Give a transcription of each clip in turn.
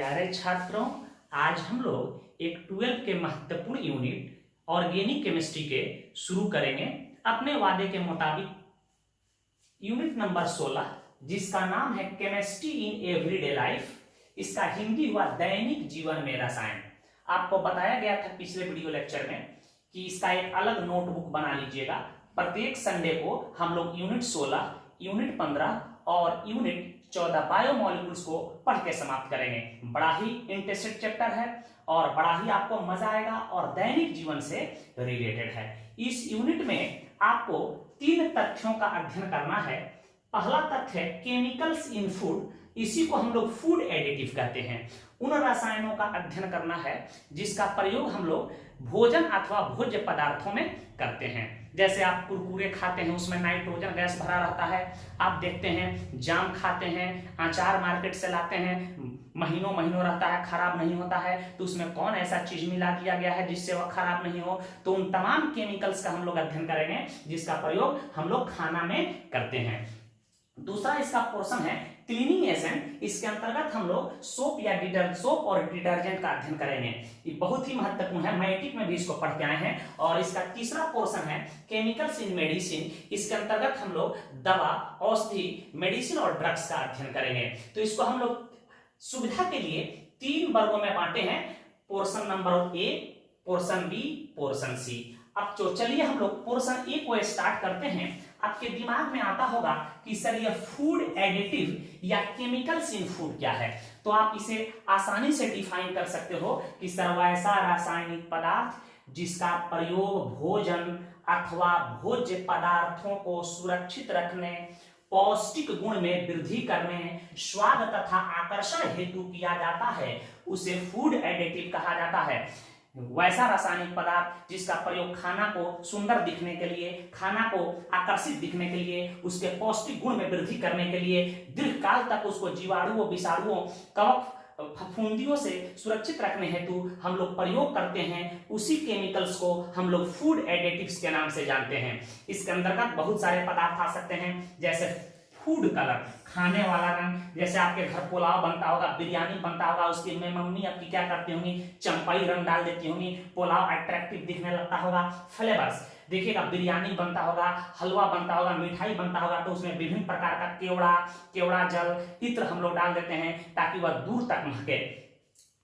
प्यारे छात्रों, आज हम लोग एक 12 के महत्वपूर्ण यूनिट ऑर्गेनिक केमिस्ट्री के शुरू करेंगे अपने वादे के मुताबिक। यूनिट नंबर 16 जिसका नाम है केमिस्ट्री इन एवरीडे लाइफ, इसका हिंदी हुआ दैनिक जीवन में रसायन। आपको बताया गया था पिछले वीडियो लेक्चर में कि इसका एक अलग नोटबुक बना लीजिएगा। प्रत्येक संडे को हम लोग यूनिट 16, यूनिट 15 और यूनिट 14 बायोमोलिक्यूल्स को पढ़ के समाप्त करेंगे। बड़ा ही इंटरेस्टेड चैप्टर है और बड़ा ही आपको मजा आएगा और दैनिक जीवन से रिलेटेड है। इस यूनिट में आपको 3 तथ्यों का अध्ययन करना है। पहला तथ्य है केमिकल्स इन फूड, इसी को हम लोग फूड एडिटिव कहते हैं। उन रसायनों का अध्ययन करना है जिसका प्रयोग हम लोग भोजन अथवा भोज्य पदार्थों में करते हैं। जैसे आप कुरकुरे खाते हैं, उसमें नाइट्रोजन गैस भरा रहता है। आप देखते हैं जाम खाते हैं, अचार मार्केट से लाते हैं, महीनों महीनों रहता है, खराब नहीं होता है, तो उसमें कौन ऐसा चीज मिला दिया गया है जिससे वह खराब नहीं हो। तो उन तमाम केमिकल्स का हम लोग अध्ययन करेंगे जिसका प्रयोग हम लोग खाना में करते हैं। दूसरा इसका पोर्शन है क्लीनिंग एजेंट, इसके अंतर्गत हम लोग सोप और डिटर्जेंट का अध्ययन करेंगे। ये बहुत ही महत्वपूर्ण है, मैट्रिक में भी इसको पढ़ के आए हैं। और इसका तीसरा पोर्शन है केमिकल्स इन मेडिसिन, इसके अंतर्गत हम लोग दवा, औषधि, मेडिसिन और ड्रग्स का अध्ययन करेंगे। तो इसको हम लोग सुविधा के लिए 3 वर्गों में बांटे हैं, portion number A, portion B, portion C. अब तो चलिए हम लोग पोर्शन ए को स्टार्ट करते हैं। आपके दिमाग में आता होगा कि सर ये फूड एडिटिव या केमिकल्स इन फूड क्या है, तो आप इसे आसानी से डिफाइन कर सकते हो कि सर वैसा रासायनिक पदार्थ जिसका प्रयोग भोजन अथवा भोज्य पदार्थों को सुरक्षित रखने, पौष्टिक गुण में वृद्धि करने, स्वाद तथा आकर्षण हेतु किया जाता है, उसे फूड एडिटिव कहा जाता है। वैसा रासायनिक पदार्थ जिसका प्रयोग खाना को सुंदर दिखने के लिए, खाना को आकर्षित दिखने के लिए, उसके पौष्टिक गुण में वृद्धि करने के लिए, दीर्घकाल तक उसको जीवाणुओं, विषाणुओं, कवक, फफूंदियों से सुरक्षित रखने हेतु हम लोग प्रयोग करते हैं, उसी केमिकल्स को हम लोग फूड एडिटिव्स के नाम से जानते हैं। इसके अंतर्गत बहुत सारे पदार्थ आ सकते हैं, जैसे फूड कलर, खाने वाला रंग। जैसे आपके घर पुलाव बनता होगा, बिरयानी बनता होगा, उसके में मम्मी आपकी क्या करती होंगी, चंपाई रंग डाल देती होंगी, पुलाव अट्रैक्टिव दिखने लगता होगा। फ्लेवर्स देखिएगा, बिरयानी बनता होगा, हलवा बनता होगा, मिठाई बनता होगा, तो उसमें विभिन्न प्रकार का केवड़ा जल, इत्र हम लोग डाल देते हैं ताकि वह दूर तक महके।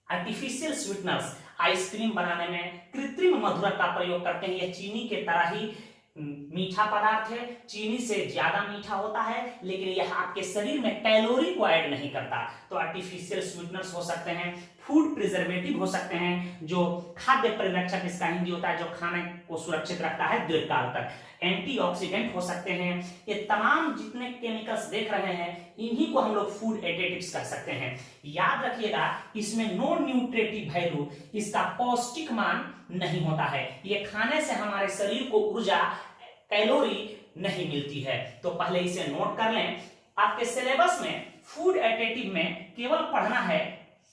आर्टिफिशियल स्वीटनर्स, आइसक्रीम बनाने में कृत्रिम मधुरक का प्रयोग करते हैं। यह चीनी के तरह ही मीठा पदार्थ है, चीनी से ज्यादा मीठा होता है, लेकिन यह आपके शरीर में कैलोरी को ऐड नहीं करता। तो आर्टिफिशियल स्वीटनर्स हो सकते हैं, फूड प्रिजर्वेटिव हो सकते हैं, जो खाद्य परिरक्षक इसका हिंदी होता है, जो खाने को सुरक्षित रखता है दीर्घकाल तक। एंटीऑक्सीडेंट हो सकते हैं। ये तमाम जितने केमिकल्स देख रहे हैं, इन्हीं को हम लोग फूड एडिटिव्स कह सकते हैं। याद रखिएगा, इसमें नो न्यूट्रिटिव वैल्यू, इसका पौष्टिक मान नहीं होता है। ये खाने से हमारे शरीर को ऊर्जा, कैलोरी नहीं मिलती है। तो पहले इसे नोट कर लें। आपके सिलेबस में फूड एडिटिव में केवल पढ़ना है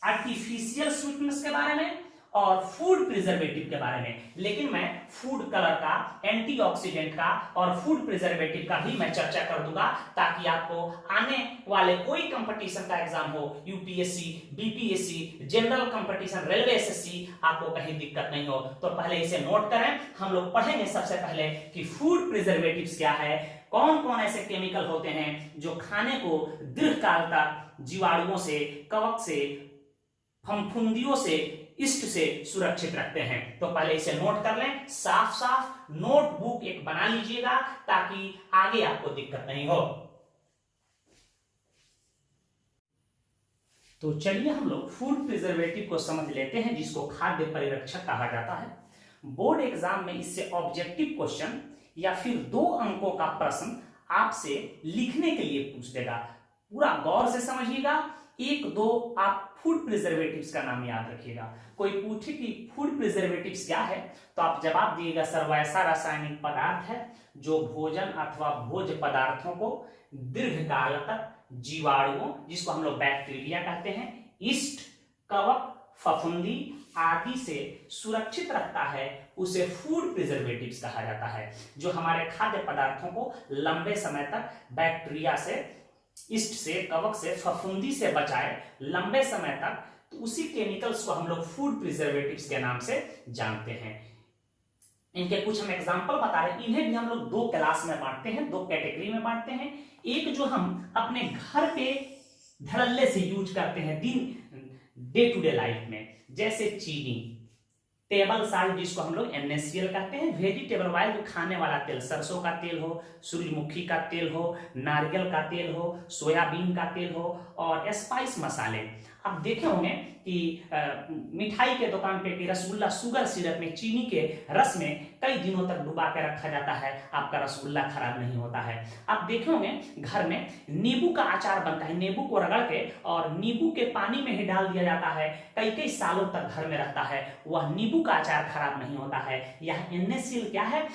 आर्टिफिशियल स्वीटनेस के बारे में और फूड प्रिजर्वेटिव के बारे में, लेकिन मैं फूड कलर का, एंटीऑक्सीडेंट का और फूड प्रिजर्वेटिव का भी मैं चर्चा कर दूंगा, ताकि आपको आने वाले कोई कंपटीशन का एग्जाम हो, UPSC, BPSC, general competition, railway SSC, आपको कहीं दिक्कत नहीं हो। तो पहले इसे नोट करें। हम लोग पढ़ेंगे सबसे पहले कि फूड प्रिजर्वेटिव्स क्या है, कौन कौन ऐसे केमिकल होते हैं जो खाने को दीर्घकाल तक जीवाणुओं से, कवक से, फफूंदियों से, इष्ट से सुरक्षित रखते हैं। तो पहले इसे नोट कर लें, साफ साफ नोटबुक एक बना लीजिएगा ताकि आगे आपको दिक्कत नहीं हो। तो चलिए हम लोग फूड प्रिजर्वेटिव को समझ लेते हैं, जिसको खाद्य परिरक्षक कहा जाता है। बोर्ड एग्जाम में इससे ऑब्जेक्टिव क्वेश्चन या फिर 2 अंकों का प्रश्न आपसे लिखने के लिए पूछ देगा। पूरा गौर से समझिएगा। 1-2 आप फूड प्रिजर्वेटिव्स का नाम याद रखिएगा। कोई पूछे कि फूड प्रिजर्वेटिव्स क्या है, तो आप जवाब दिएगा सर वैसा रासायनिक पदार्थ है जो भोजन अथवा भोज्य पदार्थों को दीर्घकाल तक जीवाणुओं, जिसको हम लोग बैक्टीरिया कहते हैं, ईस्ट, कवक, फफूंदी आदि से सुरक्षित रखता है, उसे फूड प्रिजर्वेटिव्स कहा जाता है। जो हमारे खाद्य पदार्थों को लंबे समय तक बैक्टीरिया से, ईस्ट से, कवक से, फफूंदी से बचाए, लंबे समय तक तो उसी केमिकल्स को हम लोग फूड प्रिजर्वेटिव्स के नाम से जानते हैं। इनके कुछ हम एग्जांपल बता रहे हैं। इन्हें भी हम लोग दो क्लास में बांटते हैं, दो कैटेगरी में बांटते हैं। एक जो हम अपने घर पे धड़ल्ले से यूज करते हैं डे टू डे लाइफ में, जैसे चीनी, टेबल साल्ट जिसको हम लोग NaCl कहते हैं, वेजिटेबल ऑयल जो खाने वाला तेल, सरसों का तेल हो, सूरजमुखी का तेल हो, नारियल का तेल हो, सोयाबीन का तेल हो, और स्पाइस मसाले। आप देखे होंगे कि मिठाई के दुकान पे कि रसगुल्ला शुगर सिरप में चीनी के रस में कई दिनों तक डुबा के रखा जाता है, आपका रसगुल्ला खराब नहीं होता है। आप देखे होंगे घर में नींबू का अचार बनता है, नींबू को रगड़ के और नींबू के पानी में ही डाल दिया जाता है, कई कई सालों तक घर में रहता है, वह नींबू का अचार खराब नहीं होता है। यह NaCl क्या है,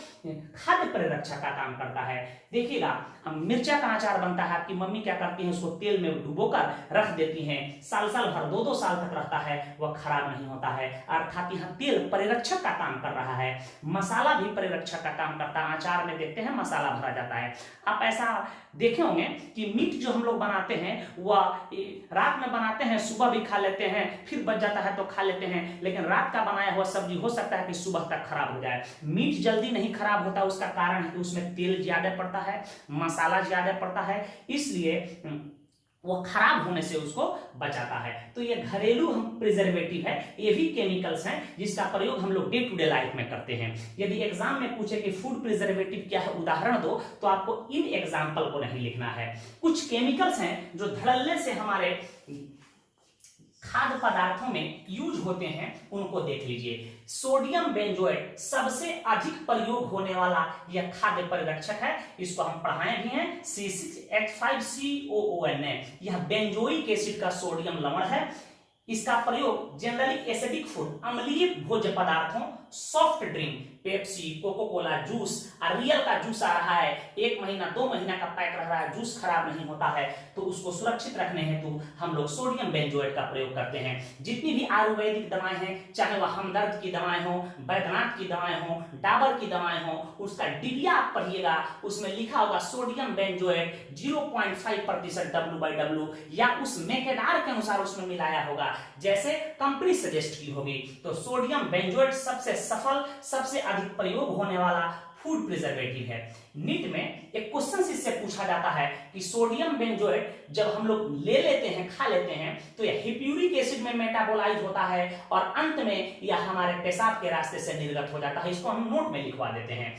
खाद्य परिरक्षक का काम करता है। देखिएगा, हम मिर्चा का अचार बनता है, आपकी मम्मी क्या करती है, उसको तेल में डुबोकर रख देती हैं, साल साल भर, 2-2 साल तक रहता है, वह खराब नहीं होता है। अर्थात यहाँ तेल परिरक्षक का काम कर रहा है, मसाला भी परिरक्षक का काम करता है। अचार में देखते हैं मसाला भरा जाता है। आप ऐसा देखे होंगे कि मीट जो हम लोग बनाते हैं वह रात में बनाते हैं, सुबह भी खा लेते हैं, फिर बच जाता है तो खा लेते हैं, लेकिन रात का बनाया हुआ सब्जी हो सकता है कि सुबह तक खराब हो जाए। मीट जल्दी नहीं खराब होता, उसका कारण है कि उसमें तेल ज्यादा पड़ता है, मसाला ज्यादा पड़ता है, इसलिए वो खराब होने से उसको बचाता है। तो ये घरेलू हम प्रिजर्वेटिव है, ये भी केमिकल्स हैं जिसका प्रयोग हम लोग डे टू डे लाइफ में करते हैं। यदि एग्जाम में पूछे कि फूड प्रिजर्वेटिव क्या है, उदाहरण दो, तो आपको इन एग्जाम्पल को नहीं लिखना है। कुछ केमिकल्स हैं जो धड़ल्ले से हमारे खाद्य पदार्थों में यूज होते हैं, उनको देख लीजिए। सोडियम बेंजोएट सबसे अधिक प्रयोग होने वाला यह खाद्य परिरक्षक है, इसको हम पढ़ाए भी हैं, C6H5COON। यह बेंजोइक एसिड का सोडियम लवण है। इसका प्रयोग जनरली एसिडिक फूड, अम्लीय भोज्य पदार्थों, soft drink, Pepsi, Coca Cola, juice, और रियल का जूस आ रहा है, 1 महीना 2 महीना का पैक रह रहा है, जूस खराब नहीं होता है, तो उसको सुरक्षित रखने हेतु हम लोग सोडियम बेंजोएट का प्रयोग करते हैं। जितनी भी आयुर्वेदिक दवाएं हैं, चाहे वह हमदर्द की दवाएं हो, बैद्यनाथ की दवाएं हो, डाबर की दवाएं हो, उसका डिबिया आप पढ़िएगा, उसमें लिखा होगा सोडियम बेंजोएट 0.5% W/W, या उस मेकेदार के अनुसार उसमें मिलाया होगा, जैसे कंपनी सजेस्ट की होगी। तो सोडियम बेंजोएट सबसे सफल, सबसे अधिक प्रयोग होने वाला फूड प्रिजर्वेटिव है। नीट में एक क्वेश्चन इससे पूछा जाता है कि सोडियम बेंजोएट जब हम लोग ले लेते हैं, खा लेते हैं, तो यह हिप्यूरिक एसिड में मेटाबोलाइज होता है और अंत में यह हमारे पेशाब के रास्ते से निर्गत हो जाता है। इसको हम नोट में लिखवा देते हैं।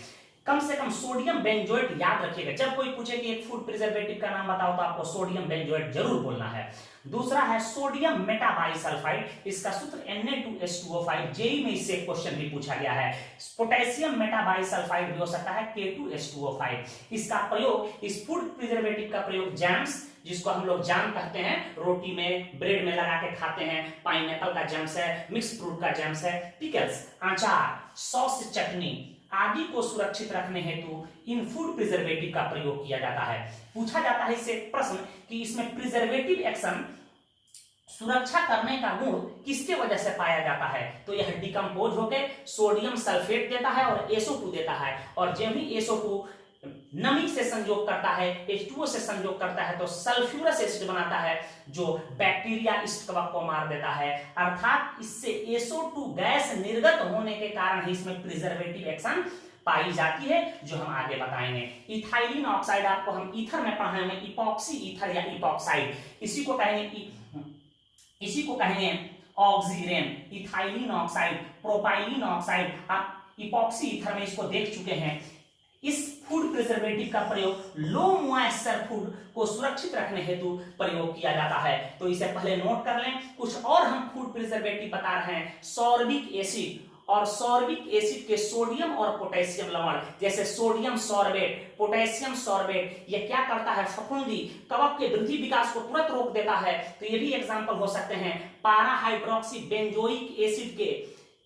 कम से कम सोडियम बेंजोएट याद रखिएगा। जब कोई पूछे कि एक फूड प्रिजर्वेटिव का नाम बताओ, तो आपको सोडियम बेंजोएट जरूर बोलना है। दूसरा है सोडियम मेटाबाइसल्फाइड, इसका सूत्र Na2H2O5। जेई में इससे क्वेश्चन भी पूछा गया है। पोटेशियम मेटाबाइसल्फाइड भी हो सकता है, K2H2O5। इसका प्रयोग, इस फूड प्रिजर्वेटिव का प्रयोग जैम्स, जिसको हम लोग जाम कहते हैं, रोटी में, ब्रेड में लगा के खाते हैं, पाइनएप्पल का जैम्स है, मिक्स फ्रूट का जैम्स है, पिकल्स, अचार, सॉस, चटनी आदि को सुरक्षित रखने हेतु इन फूड प्रिजर्वेटिव का प्रयोग किया जाता है। पूछा जाता है इससे प्रश्न कि इसमें प्रिजर्वेटिव एक्शन, सुरक्षा करने का गुण किसके वजह से पाया जाता है, तो यह डिकम्पोज होकर सोडियम सल्फेट देता है और SO2 देता है, और जब भी SO2 नमी से संयोग करता है, H2O से संयोग करता है, तो सल्फ्यूरस एसिड बनाता है जो बैक्टीरिया इस्ट कवक को मार देता है। अर्थात इससे SO2 गैस निर्गत होने के कारण ही इसमें प्रिजर्वेटिव एक्शन पाई जाती है, जो हम आगे बताएंगे। इथाइलिन ऑक्साइड, आपको हम ईथर में पढ़ाएंगे, इपॉक्सी ईथर या इपॉक्साइड, इसी को कहेंगे oxirane, ethylene oxide, propylene oxide, आप इपॉक्सी ईथर में इसको देख चुके हैं। इस फूड प्रिजर्वेटिव का प्रयोग लो मॉइस्चर फूड को सुरक्षित रखने हेतु प्रयोग किया जाता है, तो इसे पहले नोट कर लें। कुछ और हम फूड प्रिजर्वेटिव बता रहे हैं, सॉर्बिक एसिड, और सॉर्बिक एसिड के सोडियम और पोटेशियम लवण, जैसे सोडियम सॉर्बेट, पोटेशियम सॉर्बेट, ये क्या करता है, फफूंदी, कवक के वृद्धि विकास को तुरंत रोक देता है, तो ये भी एग्जांपल हो सकते हैं। पारा हाइड्रोक्सी बेंजोइक एसिड के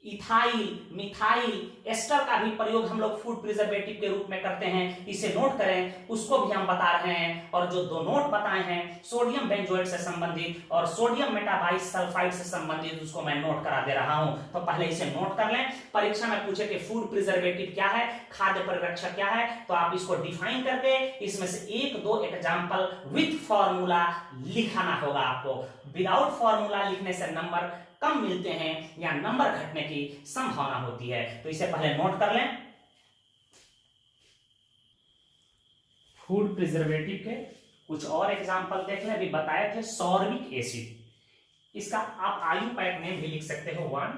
इथाइल, मिथाइल एस्टर का भी प्रयोग हम लोग फूड प्रिजर्वेटिव के रूप में करते हैं, इसे नोट करें, उसको भी हम बता रहे हैं। और जो दो नोट बताए हैं सोडियम बेंजोएट से संबंधित और सोडियम मेटाबाइसल्फाइड से संबंधित, उसको मैं नोट करा दे रहा हूं। तो पहले इसे नोट कर लें। परीक्षा में पूछे कि फूड प्रिजर्वेटिव क्या है, खाद्य परिरक्षक क्या है, तो आप इसको डिफाइन करके इसमें से एक दो एग्जाम्पल विथ फॉर्मूला लिखाना होगा आपको। विदाउट फॉर्मूला लिखने से नंबर कम मिलते हैं या नंबर घटने की संभावना होती है, तो इसे पहले नोट कर लें। फूड प्रिजर्वेटिव के कुछ और एग्जांपल देख लें। अभी बताए थे सॉर्बिक एसिड, इसका आप आयु पैक नेम भी लिख सकते हो 1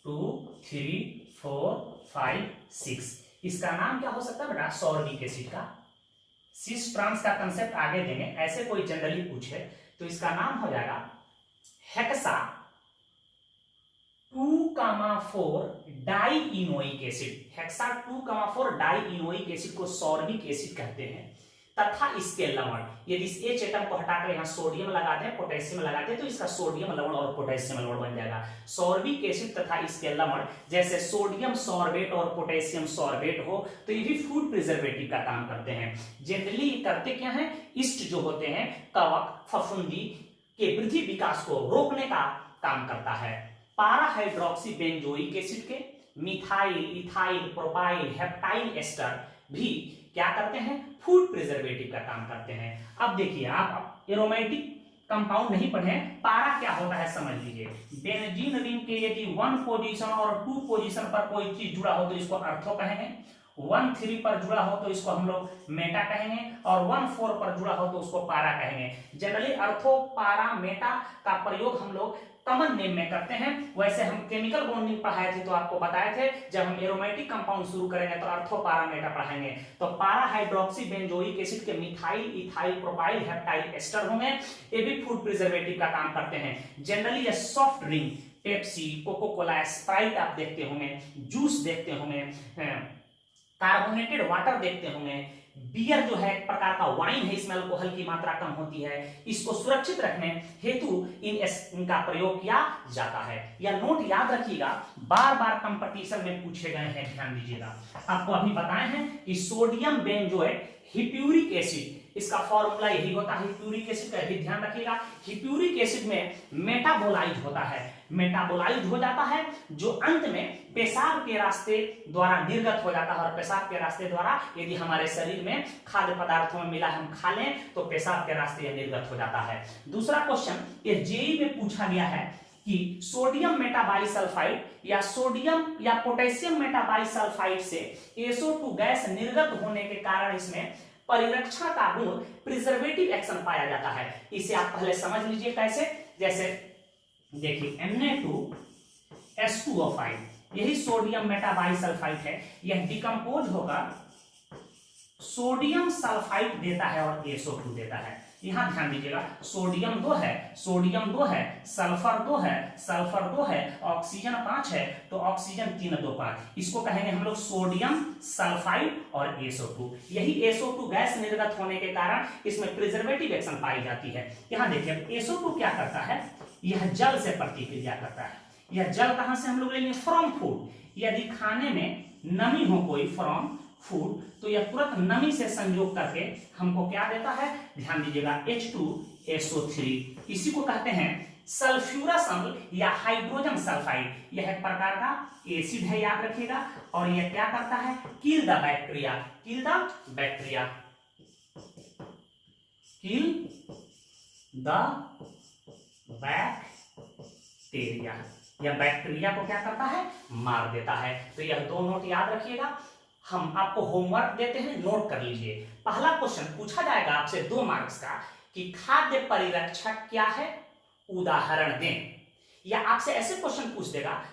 2 3 4 5 6। इसका नाम क्या हो सकता है बेटा, सॉर्बिक एसिड का। सिस ट्रांस का कंसेप्ट आगे देंगे, ऐसे कोई जनरली पूछे तो इसका नाम हो जाएगा हेक्सा 2,4 डाइइनोइक एसिड। हेक्सा 2,4 डाइइनोइक एसिड को सॉर्बिक एसिड कहते हैं। तथा इसके लवण, यदि इस H एटम को हटाकर यहाँ सोडियम लगा दें, पोटेशियम लगा दें, तो इसका सोडियम लवण और पोटेशियम लवण बन जाएगा सॉर्बिक एसिड। तथा इसके लवण जैसे सोडियम सॉर्बेट और पोटेशियम सॉर्बेट हो, तो ये भी फूड प्रिजर्वेटिव का काम करते हैं। जनरली करते क्या है, ईस्ट जो होते हैं कवक फफूंदी के वृद्धि विकास को रोकने का काम करता है। पारा हाइड्रोक्सी बेंजोइक एसिड के methyl, ethyl, propyl, heptyl ester भी क्या करते हैं, फूड प्रिजर्वेटिव का काम करते हैं। अब देखिए, आप एरोमेटिक कंपाउंड नहीं पढ़े, पारा क्या होता है समझ लीजिए। बेंजीन रिंग के यदि 1 पोजीशन और 2 पोजीशन पर कोई चीज जुड़ा हो तो इसको अर्थो कहेंगे, 1 3 पर जुड़ा हो तो इसको हम लोग मेटा कहेंगे, और 1 4 पर जुड़ा हो तो उसको पारा कहेंगे। जनरली अर्थो, पारा, मेटा का प्रयोग हम लोग कॉमन नेम में करते हैं। वैसे हम केमिकल बॉन्डिंग पढ़ाए थे तो आपको बताए थे, जब हम एरोमेटिक कंपाउंड शुरू करेंगे तो अर्थो, पारा, मेटा पढ़ाएंगे। तो पारा हाइड्रोक्सी बेंजोइक एसिड के methyl, ethyl, propyl, heptyl ester होंगे, ये भी फूड प्रिजर्वेटिव का काम करते हैं। जनरली ये soft drink, Pepsi, Coca Cola, Sprite आप देखते होंगे, जूस देखते होंगे, कार्बोनेटेड वाटर देखते होंगे, बियर जो है एक प्रकार का वाइन है, इसमें अल्कोहल की मात्रा कम होती है। इसको सुरक्षित रखने हेतु इनका प्रयोग किया जाता है। यह नोट याद रखिएगा, बार बार कंपटीशन में पूछे गए हैं, ध्यान दीजिएगा। आपको अभी बताए हैं कि सोडियम बेंजोएट हिप्यूरिक एसिड, इसका फॉर्मूला यही होता है हिप्यूरिक एसिड का, भी ध्यान रखिएगा। हिप्यूरिक एसिड में मेटाबोलाइज होता है, मेटाबोलाइज हो जाता है जो अंत में पेशाब के रास्ते द्वारा निर्गत हो जाता है, और पेशाब के रास्ते द्वारा यदि हमारे शरीर में खाद्य पदार्थों में मिला हम खा लें तो पेशाब के रास्ते यह निर्गत हो जाता है। दूसरा क्वेश्चन ये जेईई में पूछा गया है कि सोडियम मेटाबाइसल्फाइड या सोडियम या पोटेशियम मेटाबाइसल्फाइड से SO2 गैस निर्गत होने के कारण इसमें परिरक्षण का गुण, प्रिजर्वेटिव एक्शन पाया जाता है। इसे आप पहले समझ लीजिए कैसे। जैसे देखिए Na2S2O5, यही सोडियम मेटाबाइसल्फाइड है, यह डिकम्पोज होकर सोडियम सल्फाइड देता है और SO2 देता है। यहां ध्यान दीजिएगा, सोडियम 2 है, सोडियम 2 है, सल्फर 2 है, सल्फर 2 है, ऑक्सीजन 5 है, तो ऑक्सीजन 3 2 5, इसको कहेंगे हम लोग सोडियम सल्फाइड और SO2। यही SO2 गैस निर्गत होने के कारण इसमें प्रिजर्वेटिव एक्शन पाई जाती है। यहां देखिए SO2 क्या करता है, यह जल से प्रतिक्रिया करता है। यह जल कहां से हम लोग लेंगे, फ्रॉम फूड। यदि खाने में नमी हो कोई फ्रॉम फूड, तो यह तुरंत नमी से संयोग करके हमको क्या देता है, ध्यान दीजिएगा H2SO3। इसी को कहते हैं सल्फ्यूरस अम्ल या हाइड्रोजन सल्फाइड। यह एक प्रकार का एसिड है, याद रखिएगा। और यह क्या करता है, kill the bacteria, kill the bacteria, kill the bacteria, यह बैक्टीरिया को क्या करता है, मार देता है। तो यह दो नोट याद रखिएगा। हम आपको होमवर्क देते हैं, नोट कर लीजिए। पहला क्वेश्चन पूछा जाएगा आपसे 2 मार्क्स का कि खाद्य परिरक्षक क्या है, उदाहरण दें। या आपसे ऐसे क्वेश्चन पूछ देगा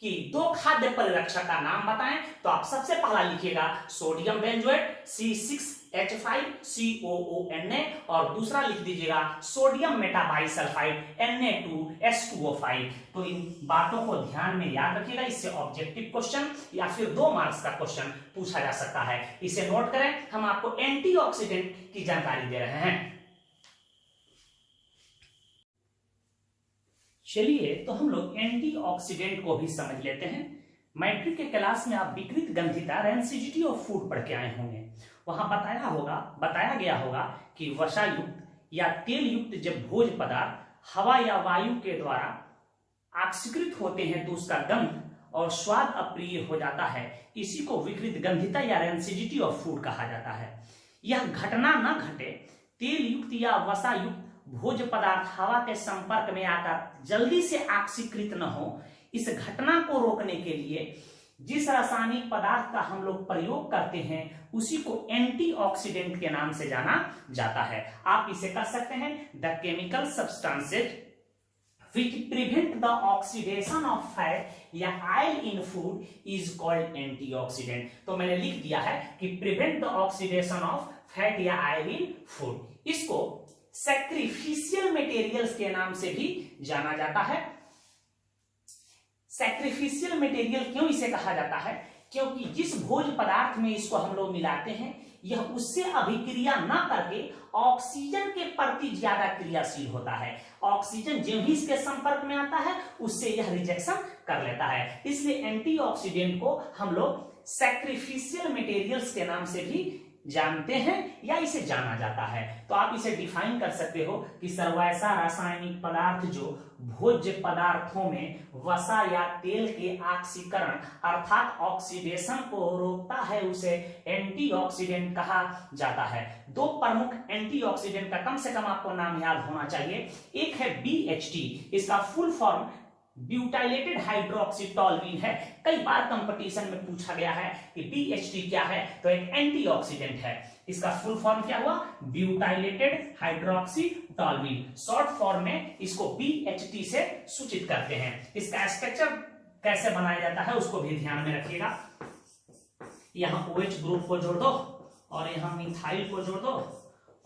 कि 2 खाद्य परिरक्षक का नाम बताएं, तो आप सबसे पहला लिखिएगा सोडियम बेंजोएट C6H5COONA, और दूसरा लिख दीजिएगा सोडियम मेटाबाइसल्फाइड Na2S2O5। तो इन बातों को ध्यान में याद रखिएगा, इससे ऑब्जेक्टिव क्वेश्चन या फिर 2 मार्क्स का क्वेश्चन पूछा जा सकता है। इसे नोट करें। हम आपको एंटीऑक्सीडेंट की जानकारी दे रहे हैं। चलिए तो हम लोग एंटीऑक्सीडेंट को भी समझ लेते हैं। मैट्रिक के क्लास में आप विकृत गंधिता रेंसिडिटी ऑफ फूड पढ़ के आए होंगे। वहां बताया गया होगा कि वसायुक्त या तेल युक्त जब भोज्य पदार्थ हवा या वायु के द्वारा ऑक्सीकृत होते हैं तो उसका गंध और स्वाद अप्रिय हो जाता है। इसी को विकृत गंधिता या रेंसिडिटी ऑफ फूड कहा जाता है। यह घटना न घटे, तेल युक्त या वसा युक्त भोज्य पदार्थ हवा के संपर्क में आकर जल्दी से ऑक्सीकृत न हो, इस घटना को रोकने के लिए जिस रासायनिक पदार्थ का हम लोग प्रयोग करते हैं उसी को एंटीऑक्सीडेंट के नाम से जाना जाता है। आप इसे कह सकते हैं the chemical substances which prevent the oxidation of fat या oil in food is called antioxidant। तो मैंने लिख दिया है कि prevent the oxidation of fat या oil in food, इसको सैक्रिफिशियल मटेरियल्स के नाम से भी जाना जाता है। सैक्रिफिशियल मटेरियल क्यों इसे कहा जाता है? क्योंकि जिस भोज्य पदार्थ में इसको हम लोग मिलाते हैं यह उससे अभिक्रिया न करके ऑक्सीजन के प्रति ज्यादा क्रियाशील होता है। ऑक्सीजन जब भी इसके संपर्क में आता है उससे यह रिजेक्शन कर लेता है, इसलिए एंटीऑक्सीडेंट को हम लोग सैक्रिफिशियल मटेरियल्स के नाम से भी जानते हैं या इसे जाना जाता है। तो आप इसे डिफाइन कर सकते हो कि सर्वैसा रासायनिक पदार्थ जो भोज्य पदार्थों में वसा या तेल के ऑक्सीकरण अर्थात ऑक्सीडेशन को रोकता है उसे एंटीऑक्सीडेंट कहा जाता है। दो प्रमुख एंटीऑक्सीडेंट का कम से कम आपको नाम याद होना चाहिए। एक है BHT, इसका फुल फॉर्म ब्यूटाइलेटेड हाइड्रोक्सीटोलुइन है। कई बार कंपटीशन में पूछा गया है कि BHT क्या है, तो एक एंटीऑक्सीडेंट है। इसका फुल फॉर्म क्या हुआ? ब्यूटाइलेटेड हाइड्रोक्सीटोलुइन। शॉर्ट फॉर्म में इसको BHT से सूचित करते हैं। इसका स्ट्रक्चर कैसे बनाया जाता है उसको भी ध्यान में रखिएगा। यहां OH ग्रुप को जोड़ दो और यहां मिथाइल को जोड़ दो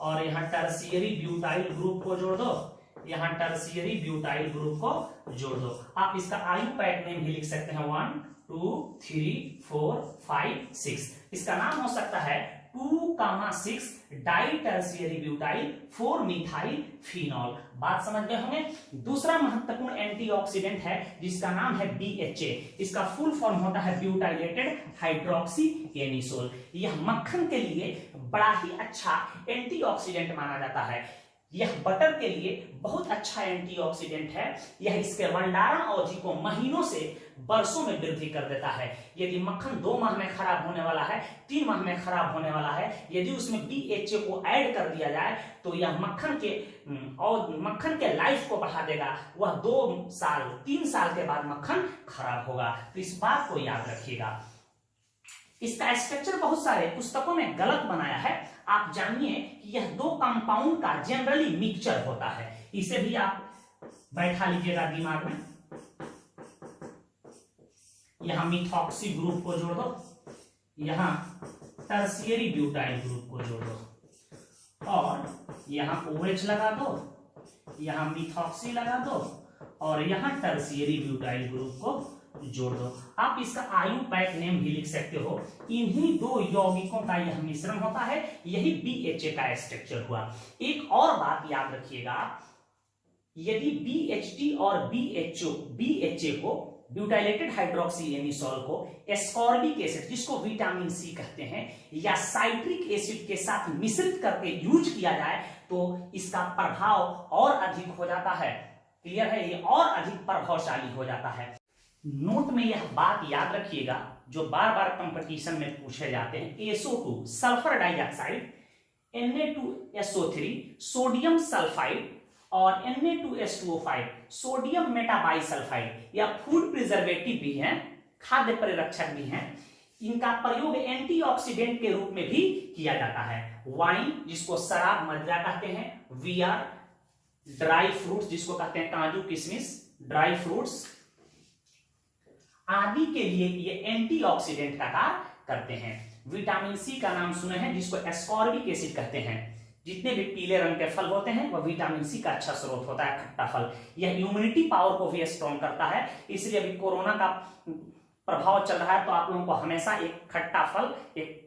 और यहां टर्शियरी ब्यूटाइल ग्रुप को जोड़ दो, यहां टर्शियरी ब्यूटाइल ग्रुप को जोड़ दो। आप इसका IUPAC नेम भी लिख सकते हैं 1 2 3 4 5 6। इसका नाम हो सकता है 2,6 di tertiary butyl 4 methyl phenol. बात समझ गए होंगे। दूसरा महत्वपूर्ण एंटीऑक्सीडेंट है जिसका नाम है BHA। इसका फुल फॉर्म होता है ब्यूटाइलेटेड हाइड्रोक्सी एनिसोल। यह मक्खन के लिए बड़ा ही अच्छा एंटीऑक्सीडेंट माना जाता है। यह बटर के लिए बहुत अच्छा एंटीऑक्सीडेंट है। यह इसके भंडारण अवधि को महीनों से वर्षों में वृद्धि कर देता है। यदि मक्खन 2 माह में खराब होने वाला है, 3 माह में खराब होने वाला है, यदि उसमें BHA को ऐड कर दिया जाए तो यह मक्खन के लाइफ को बढ़ा देगा। वह 2 साल 3 साल के बाद मक्खन खराब होगा। तो इस बात को याद रखिएगा। इसका स्ट्रक्चर बहुत सारे पुस्तकों में गलत बनाया है। आप जानिए कि यह 2 कंपाउंड का जनरली मिक्सचर होता है। इसे भी आप बैठा लीजिएगा दिमाग में। यहां मिथॉक्सी ग्रुप को जोड़ दो, यहां टर्शियरी ब्यूटाइल ग्रुप को जोड़ दो और यहां OH लगा दो, यहां मिथॉक्सी लगा दो और यहां टर्शियरी ब्यूटाइल ग्रुप को जोड़ दो। आप इसका IUPAC नेम भी लिख सकते हो। इन्हीं 2 यौगिकों का यह मिश्रण होता है, यही BHA का स्ट्रक्चर हुआ। एक और बात याद रखिएगा, यदि BHT और BHA को ब्यूटाइलेटेड हाइड्रोक्सी एनिसोल को एस्कॉर्बिक एसिड जिसको विटामिन C कहते हैं या साइट्रिक एसिड के साथ मिश्रित करके यूज किया जाए तो इसका प्रभाव और अधिक हो जाता है। क्लियर है? ये और अधिक प्रभावशाली हो जाता है। नोट में यह बात याद रखिएगा जो बार बार कंपटीशन में पूछे जाते हैं। SO2 sulphur dioxide, Na2SO3 sodium sulphide और Na2H2O5 सोडियम मेटाबाइसल्फाइड या फूड प्रिजर्वेटिव भी हैं, खाद्य परिरक्षक भी हैं। इनका प्रयोग एंटीऑक्सीडेंट के रूप में भी किया जाता है। वाइन जिसको शराब मदिरा कहते हैं, वियर ड्राई फ्रूट्स जिसको कहते हैं काजू किशमिश ड्राई फ्रूट्स आदि के लिए ये एंटीऑक्सीडेंट का कार्य करते हैं। विटामिन C का नाम सुने हैं जिसको एस्कॉर्बिक एसिड कहते हैं। जितने भी पीले रंग के फल होते हैं वह विटामिन C का अच्छा स्रोत होता है, खट्टा फल। यह इम्यूनिटी पावर को भी स्ट्रॉन्ग करता है। इसलिए अभी कोरोना का प्रभाव चल रहा है तो आप लोगों को हमेशा एक खट्टा फल, एक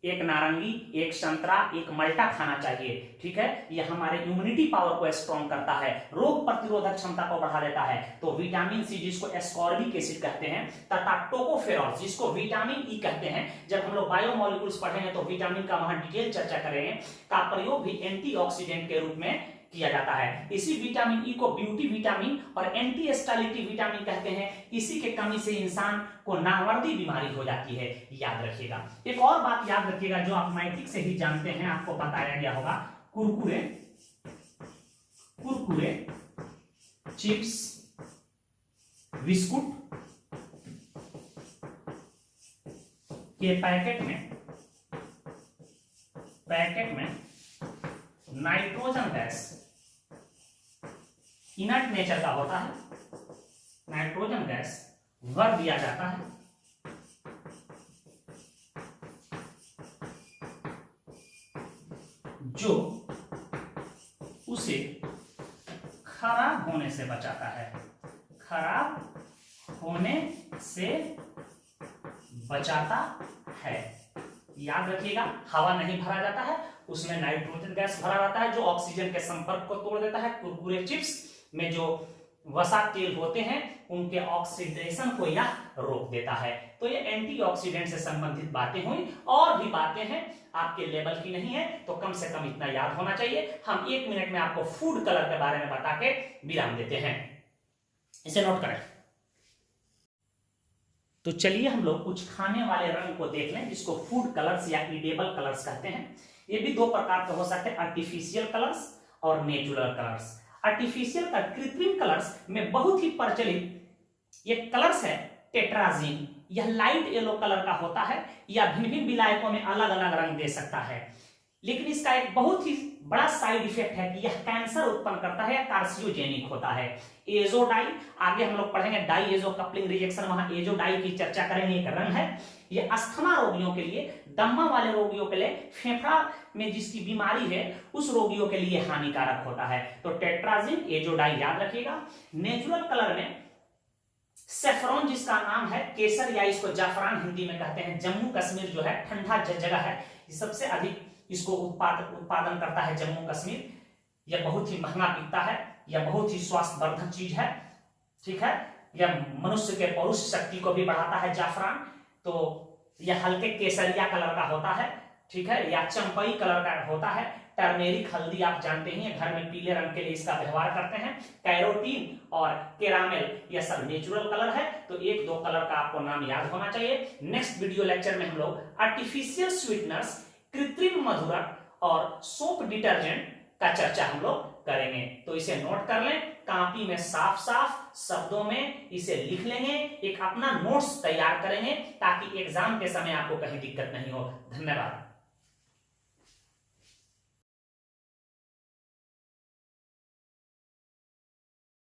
एक नारंगी, एक संतरा, एक मल्टा खाना चाहिए। ठीक है, यह हमारे इम्यूनिटी पावर को स्ट्रॉन्ग करता है, रोग प्रतिरोधक क्षमता को बढ़ा देता है। तो विटामिन सी जिसको एस्कॉर्बिक एसिड कहते हैं तथा टोकोफेरॉल जिसको विटामिन ई कहते हैं, जब हम लोग बायोमोलिक्यूल्स पढ़ेंगे तो विटामिन का वहां डिटेल चर्चा करेंगे, का प्रयोग भी एंटीऑक्सीडेंट के रूप में किया जाता है। इसी विटामिन ई को ब्यूटी विटामिन और एंटी एस्टालिटी विटामिन कहते हैं। इसी के कमी से इंसान को नामर्दी बीमारी हो जाती है, याद रखिएगा। एक और बात याद रखिएगा जो आप मैट्रिक से ही जानते हैं, आपको बताया गया होगा, कुरकुरे, कुरकुरे, चिप्स, बिस्कुट के पैकेट में नाइट्रोजन गैस इनर्ट नेचर का होता है, नाइट्रोजन गैस भर दिया जाता है जो उसे खराब होने से बचाता है, खराब होने से बचाता है। याद रखिएगा, हवा नहीं भरा जाता है, उसमें नाइट्रोजन गैस भरा रहता है जो ऑक्सीजन के संपर्क को तोड़ देता है। कुरकुरे चिप्स में जो वसा तेल होते हैं उनके ऑक्सीडेशन को यह रोक देता है। तो ये एंटीऑक्सीडेंट से संबंधित बातें हुई, और भी बातें हैं, आपके लेवल की नहीं है तो कम से कम इतना याद होना चाहिए। हम 1 मिनट में आपको फूड कलर के बारे में बता के विराम देते हैं, इसे नोट करें। तो चलिए हम लोग कुछ खाने वाले रंग को देख लें जिसको फूड कलर्स या ईडेबल कलर्स कहते हैं। ये भी 2 प्रकार के हो सकते हैं, आर्टिफिशियल कलर्स और नेचुरल कलर्स। आर्टिफिशियल का कृत्रिम कलर्स में बहुत ही प्रचलित ये कलर्स है टेट्राजीन। यह लाइट येलो कलर का होता है या भिन्न भिन्न विलायकों में अलग अलग रंग दे सकता है, लेकिन इसका एक बहुत ही बड़ा साइड इफेक्ट है कि यह कैंसर उत्पन्न करता है या कार्सियोजेनिक होता है। एजो डाई, आगे हम लोग पढ़ेंगे डाई एजो कपलिंग रिएक्शन, वहां एजो डाई की चर्चा करेंगे। एक रंग है, ये अस्थमा रोगियों के लिए, दम्मा वाले रोगियों के लिए, फेफड़ा में जिसकी बीमारी है उस रोगियों के लिए हानिकारक होता है। तो टेट्राजीन, एजो डाई याद रखिएगा। नेचुरल कलर में सेफ्रॉन जिसका नाम है केसर या इसको जाफरान हिंदी में कहते हैं। जम्मू कश्मीर जो है ठंडा जगह है, सबसे अधिक इसको उत्पादन करता है जम्मू कश्मीर। यह बहुत ही महंगा बिकता है, यह बहुत ही स्वास्थ्यवर्धक चीज है। ठीक है, यह मनुष्य के पौरुष शक्ति को भी बढ़ाता है जाफरान। तो यह हल्के केसरिया कलर का होता है, ठीक है, या चंपई कलर का होता है। टर्मेरिक हल्दी आप जानते ही हैं, घर में पीले रंग के लिए इसका व्यवहार करते हैं। कैरोटीन और केरामेल यह सब नेचुरल कलर है। तो 1-2 कलर का आपको नाम याद होना चाहिए। नेक्स्ट वीडियो लेक्चर में हम लोग आर्टिफिशियल स्वीटनर्स, कृत्रिम मधुरक और सोप डिटर्जेंट का चर्चा हम लोग करेंगे। तो इसे नोट कर लें, कॉपी में साफ साफ शब्दों में इसे लिख लेंगे, एक अपना नोट्स तैयार करेंगे ताकि एग्जाम के समय आपको कहीं दिक्कत नहीं हो। धन्यवाद।